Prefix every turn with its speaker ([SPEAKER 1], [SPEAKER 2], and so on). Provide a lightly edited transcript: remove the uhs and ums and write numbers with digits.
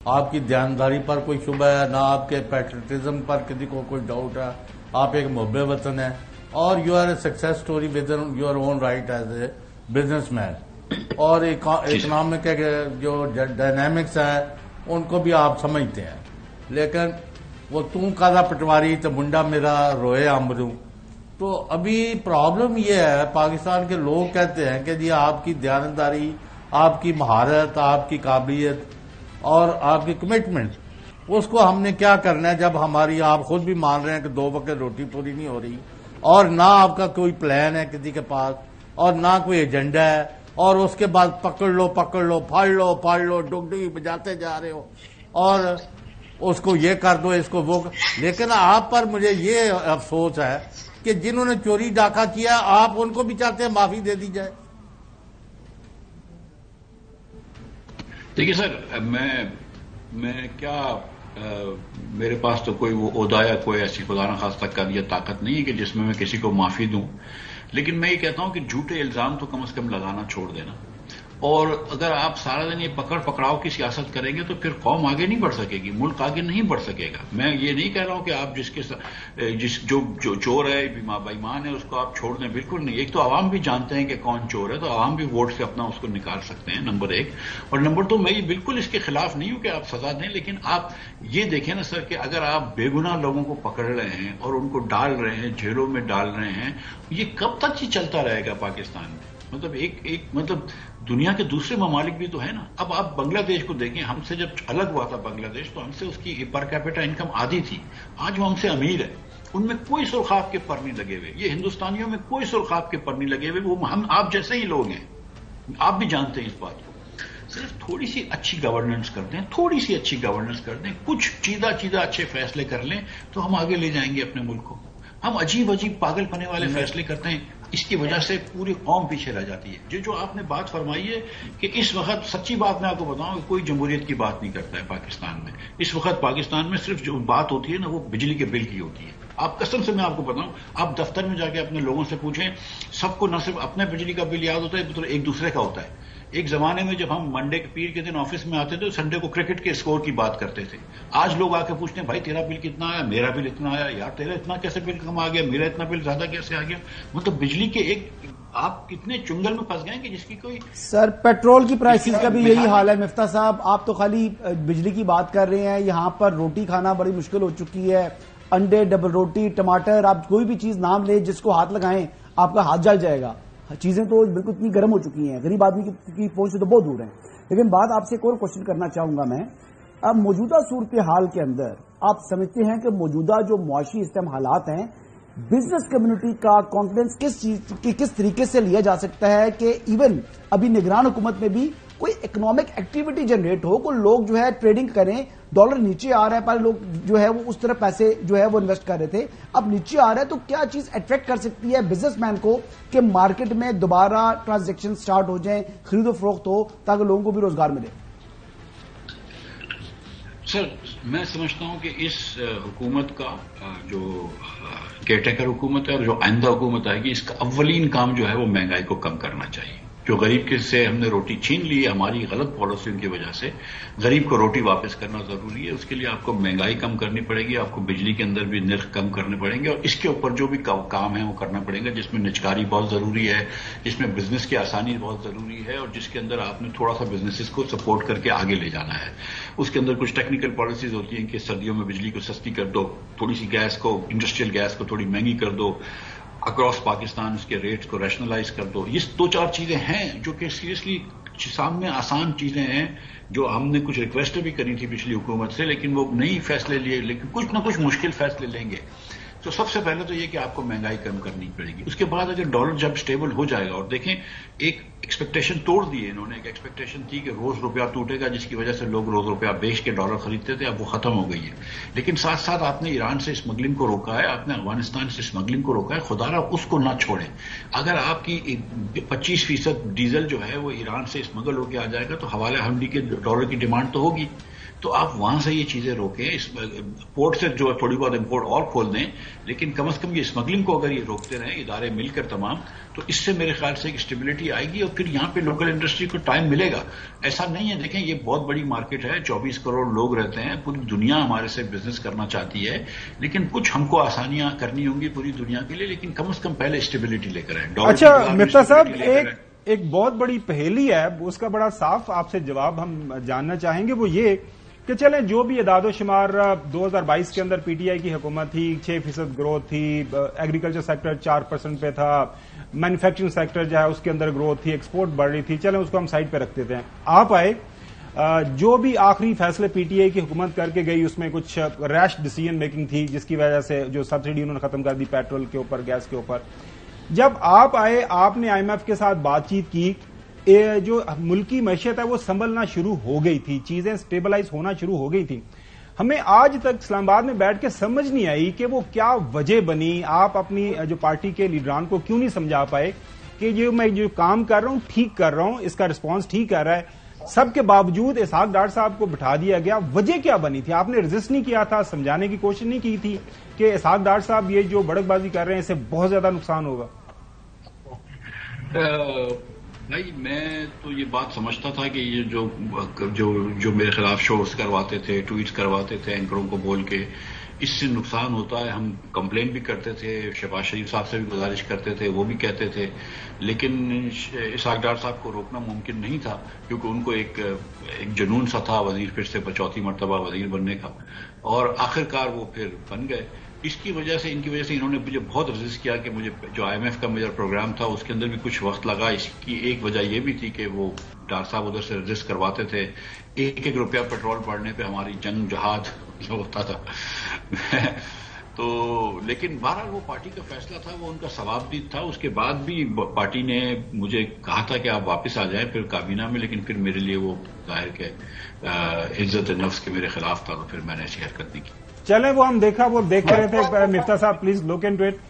[SPEAKER 1] آپ کی دیانتداری پر کوئی شبہ ہے، نہ آپ کے پیٹریٹزم پر کسی کو کوئی ڈاؤٹ ہے. آپ ایک محب وطن ہیں اور you are a success story with in your own right as a businessman. اور اکنامک جو ڈائنامکس ہے ان کو بھی آپ سمجھتے ہیں. لیکن وہ تم کالا پٹواری تو منڈا میرا روئے امرو. تو ابھی پرابلم یہ ہے، پاکستان کے لوگ کہتے ہیں کہ جی آپ کی دیانتداری، آپ کی مہارت، آپ کی قابلیت اور آپ کی کمٹمنٹ، اس کو ہم نے کیا کرنا ہے جب ہماری، آپ خود بھی مان رہے ہیں کہ 2 وقت روٹی پوری نہیں ہو رہی، اور نہ آپ کا کوئی پلان ہے کسی کے پاس، اور نہ کوئی ایجنڈا ہے، اور اس کے بعد پکڑ لو پھاڑ لو ڈگڈگی بجاتے جا رہے ہو، اور اس کو یہ کر دو، اس کو وہ لیکن آپ پر مجھے یہ افسوس ہے کہ جنہوں نے چوری ڈاکہ کیا آپ ان کو بھی چاہتے ہیں معافی دے دی جائے.
[SPEAKER 2] دیکھیے سر، میں کیا، میرے پاس تو کوئی وہ عہدہ یا کوئی ایسی خدا نخواستہ قد یا طاقت نہیں ہے کہ جس میں کسی کو معافی دوں. لیکن میں یہ کہتا ہوں کہ جھوٹے الزام تو کم از کم لگانا چھوڑ دینا. اور اگر آپ سارا دن یہ پکڑاؤ کی سیاست کریں گے تو پھر قوم آگے نہیں بڑھ سکے گی، ملک آگے نہیں بڑھ سکے گا. میں یہ نہیں کہہ رہا ہوں کہ آپ جو چور ہے، بےایمان ہے، اس کو آپ چھوڑ دیں، بالکل نہیں. ایک تو عوام بھی جانتے ہیں کہ کون چور ہے، تو عوام بھی ووٹ سے اپنا اس کو نکال سکتے ہیں، نمبر 1. اور نمبر 2، میں یہ بالکل اس کے خلاف نہیں ہوں کہ آپ سزا دیں، لیکن آپ یہ دیکھیں نا سر کہ اگر آپ بے گناہ لوگوں کو پکڑ رہے ہیں اور ان کو ڈال رہے ہیں، جیلوں میں ڈال رہے ہیں، یہ کب تک یہ چلتا رہے گا پاکستان میں؟ مطلب دنیا کے دوسرے ممالک بھی تو ہے نا. اب آپ بنگلہ دیش کو دیکھیں، ہم سے جب الگ ہوا تھا بنگلہ دیش تو ہم سے اس کی پر کیپٹا انکم آدھی تھی. آج وہ ہم سے امیر ہے، ان میں کوئی سرخاب کے پر نہیں لگے ہوئے. یہ ہندوستانیوں میں کوئی سرخاب کے پر نہیں لگے ہوئے، وہ آپ جیسے ہی لوگ ہیں. آپ بھی جانتے ہیں اس بات کو. صرف تھوڑی سی اچھی گورننس کر دیں، کچھ چیزہ اچھے فیصلے کر لیں تو ہم آگے لے جائیں گے اپنے ملک کو. ہم عجیب پاگل پنے والے فیصلے کرتے ہیں، اس کی وجہ سے پوری قوم پیچھے رہ جاتی ہے. جو آپ نے بات فرمائی ہے کہ اس وقت سچی بات میں آپ کو بتاؤں کہ کوئی جمہوریت کی بات نہیں کرتا ہے پاکستان میں. اس وقت پاکستان میں صرف جو بات ہوتی ہے نا وہ بجلی کے بل کی ہوتی ہے. آپ قسم سے میں آپ کو بتاؤں، آپ دفتر میں جا کے اپنے لوگوں سے پوچھیں، سب کو نہ صرف اپنے بجلی کا بل یاد ہوتا ہے، ایک دوسرے کا ہوتا ہے. ایک زمانے میں جب ہم منڈے کے پیر کے دن آفس میں آتے تھے، سنڈے کو کرکٹ کے اسکور کی بات کرتے تھے. آج لوگ آ کے پوچھتے ہیں، بھائی تیرا بل کتنا آیا، میرا بل اتنا آیا، یار تیرا اتنا کیسے بل کم آ گیا، میرا اتنا بل زیادہ کیسے آ گیا. مطلب بجلی کے آپ کتنے چنگل میں پھنس گئے کہ جس کی کوئی.
[SPEAKER 3] سر پیٹرول کی پرائسز کا بھی یہی حال ہے. مفتاح صاحب، آپ تو خالی بجلی کی بات کر رہے ہیں، یہاں پر روٹی کھانا بڑی مشکل ہو چکی ہے. انڈے، ڈبل روٹی، ٹماٹر، آپ کوئی بھی چیز نام لیں، جس کو ہاتھ لگائیں آپ کا ہاتھ جل جائے گا. چیزیں تو بالکل اتنی گرم ہو چکی ہیں، غریب آدمی کی پہنچ سے تو بہت دور ہیں. لیکن بات آپ سے ایک اور کوشچن کرنا چاہوں گا میں. اب موجودہ صورتحال کے اندر آپ سمجھتے ہیں کہ موجودہ جو معاشی اس ٹائم حالات ہیں، بزنس کمیونٹی کا کانفیڈنس کس طریقے سے لیا جا سکتا ہے کہ ایون ابھی نگران حکومت میں بھی کوئی اکنامک ایکٹیویٹی جنریٹ ہو، کوئی لوگ جو ہے ٹریڈنگ کریں. ڈالر نیچے آ رہا ہے، پہلے لوگ جو ہے وہ اس طرح پیسے جو ہے وہ انویسٹ کر رہے تھے، اب نیچے آ رہا ہے. تو کیا چیز اٹریکٹ کر سکتی ہے بزنس مین کو کہ مارکیٹ میں دوبارہ ٹرانزیکشن سٹارٹ ہو جائیں، خرید و فروخت ہو، تاکہ لوگوں کو بھی روزگار ملے؟
[SPEAKER 2] سر میں سمجھتا ہوں کہ اس حکومت کا جو کیئر ٹیکر حکومت ہے اور جو آئندہ حکومت آئے گی، اس کا اولین کام جو ہے وہ مہنگائی کو کم کرنا چاہیے. جو غریب کے سے ہم نے روٹی چھین لی ہے ہماری غلط پالیسیوں کی وجہ سے، غریب کو روٹی واپس کرنا ضروری ہے. اس کے لیے آپ کو مہنگائی کم کرنی پڑے گی، آپ کو بجلی کے اندر بھی نرخ کم کرنے پڑیں گے، اور اس کے اوپر جو بھی کام ہے وہ کرنا پڑے گا، جس میں نجکاری بہت ضروری ہے، جس میں بزنس کی آسانی بہت ضروری ہے، اور جس کے اندر آپ نے تھوڑا سا بزنسز کو سپورٹ کر کے آگے لے جانا ہے. اس کے اندر کچھ ٹیکنیکل پالیسیز ہوتی ہیں کہ سردیوں میں بجلی کو سستی کر دو، تھوڑی سی گیس کو، انڈسٹریل گیس کو تھوڑی مہنگی کر دو، اکراس پاکستان اس کے ریٹس کو ریشنلائز کر دو. یہ 2-4 چیزیں ہیں جو کہ سیریسلی سامنے آسان چیزیں ہیں، جو ہم نے کچھ ریکویسٹ بھی کری تھی پچھلی حکومت سے، لیکن وہ نئی فیصلے لیے، لیکن کچھ نہ کچھ مشکل فیصلے لیں گے. تو سب سے پہلے تو یہ کہ آپ کو مہنگائی کم کرنی پڑے گی. اس کے بعد اگر ڈالر جب سٹیبل ہو جائے گا، اور دیکھیں ایک ایکسپیکٹیشن توڑ دی ہے انہوں نے، ایک ایکسپیکٹیشن تھی کہ روز روپیہ ٹوٹے گا جس کی وجہ سے لوگ روز روپیہ بیچ کے ڈالر خریدتے تھے، اب وہ ختم ہو گئی ہے. لیکن ساتھ ساتھ آپ نے ایران سے اسمگلنگ کو روکا ہے، آپ نے افغانستان سے اسمگلنگ کو روکا ہے. خدا را اس کو نہ چھوڑیں. اگر آپ کی 25% ڈیزل جو ہے وہ ایران سے اسمگل ہو کے آ جائے گا تو حوالہ ہنڈی کے ڈالر کی ڈیمانڈ تو ہوگی. تو آپ وہاں سے یہ چیزیں روکیں. اس پورٹ سے جو تھوڑی بہت امپورٹ اور کھول دیں, لیکن کم از کم یہ اسمگلنگ کو اگر یہ روکتے رہیں ادارے مل کر تمام, تو اس سے میرے خیال سے ایک اسٹیبلٹی آئے گی, اور پھر یہاں پہ لوکل انڈسٹری کو ٹائم ملے گا. ایسا نہیں ہے, دیکھیں یہ بہت بڑی مارکیٹ ہے, 24 کروڑ لوگ رہتے ہیں, پوری دنیا ہمارے سے بزنس کرنا چاہتی ہے, لیکن کچھ ہم کو آسانیاں کرنی ہوں گی پوری دنیا کے لیے, لیکن کم از کم پہلے اسٹیبلٹی لے کر آئیں.
[SPEAKER 4] اچھا مفتاح صاحب, ایک بہت بڑی پہیلی ہے, اس کا بڑا صاف آپ سے جواب ہم جاننا چاہیں گے, وہ یہ کہ چلیں جو بھی اعداد و شمار 2022 کے اندر پی ٹی آئی کی حکومت تھی, 6% گروتھ تھی, ایگریکلچر سیکٹر 4% پہ تھا, مینوفیکچرنگ سیکٹر جو ہے اس کے اندر گروتھ تھی, ایکسپورٹ بڑھ رہی تھی, چلیں اس کو ہم سائڈ پہ رکھتے تھے. آپ آئے, جو بھی آخری فیصلے پی ٹی آئی کی حکومت کر کے گئی اس میں کچھ ریش ڈیسیژن میکنگ تھی, جس کی وجہ سے جو سبسڈی انہوں نے ختم کر دی پیٹرول کے اوپر, گیس کے اوپر. جب آپ آئے, آپ نے آئی ایم ایف کے ساتھ بات چیت کی, جو ملکی معیشت ہے وہ سنبھلنا شروع ہو گئی تھی, چیزیں سٹیبلائز ہونا شروع ہو گئی تھی. ہمیں آج تک اسلام آباد میں بیٹھ کے سمجھ نہیں آئی کہ وہ کیا وجہ بنی. آپ اپنی جو پارٹی کے لیڈران کو کیوں نہیں سمجھا پائے کہ یہ میں جو کام کر رہا ہوں ٹھیک کر رہا ہوں, اس کا رسپانس ٹھیک کر رہا ہے. سب کے باوجود اسحاق ڈار صاحب کو بٹھا دیا گیا. وجہ کیا بنی تھی؟ آپ نے رجسٹ نہیں کیا تھا, سمجھانے کی کوشش نہیں کی تھی کہ اسحاق ڈار صاحب یہ جو بڑک بازی کر رہے ہیں اس سے بہت زیادہ نقصان ہوگا؟
[SPEAKER 2] بھائی میں تو یہ بات سمجھتا تھا کہ یہ جو میرے خلاف شوز کرواتے تھے, ٹویٹس کرواتے تھے اینکروں کو بول کے, اس سے نقصان ہوتا ہے. ہم کمپلین بھی کرتے تھے, شہباز شریف صاحب سے بھی گزارش کرتے تھے, وہ بھی کہتے تھے, لیکن اسحاق ڈار صاحب کو روکنا ممکن نہیں تھا, کیونکہ ان کو ایک جنون سا تھا وزیر پھر سے 4تھی مرتبہ وزیر بننے کا, اور آخرکار وہ پھر بن گئے. اس کی وجہ سے, ان کی وجہ سے انہوں نے مجھے بہت رجسٹ کیا کہ مجھے جو آئی ایم ایف کا میرا پروگرام تھا اس کے اندر بھی کچھ وقت لگا. اس کی ایک وجہ یہ بھی تھی کہ وہ ڈار صاحب ادھر سے رجسٹ کرواتے تھے, 1-1 روپیہ پیٹرول بڑھنے پہ ہماری جنگ جہاد جو ہوتا تھا. تو لیکن بہرحال وہ پارٹی کا فیصلہ تھا, وہ ان کا ثواب بھی تھا. اس کے بعد بھی پارٹی نے مجھے کہا تھا کہ آپ واپس آ جائیں پھر کابینہ میں, لیکن پھر میرے لیے وہ ظاہر کہ عزت نفس کے میرے خلاف تھا, تو پھر میں نے ایسی حرکت نہیں کی.
[SPEAKER 4] چلیں وہ ہم دیکھا, وہ دیکھ رہے تھے. مفتاح صاحب پلیز لک انٹو اٹ.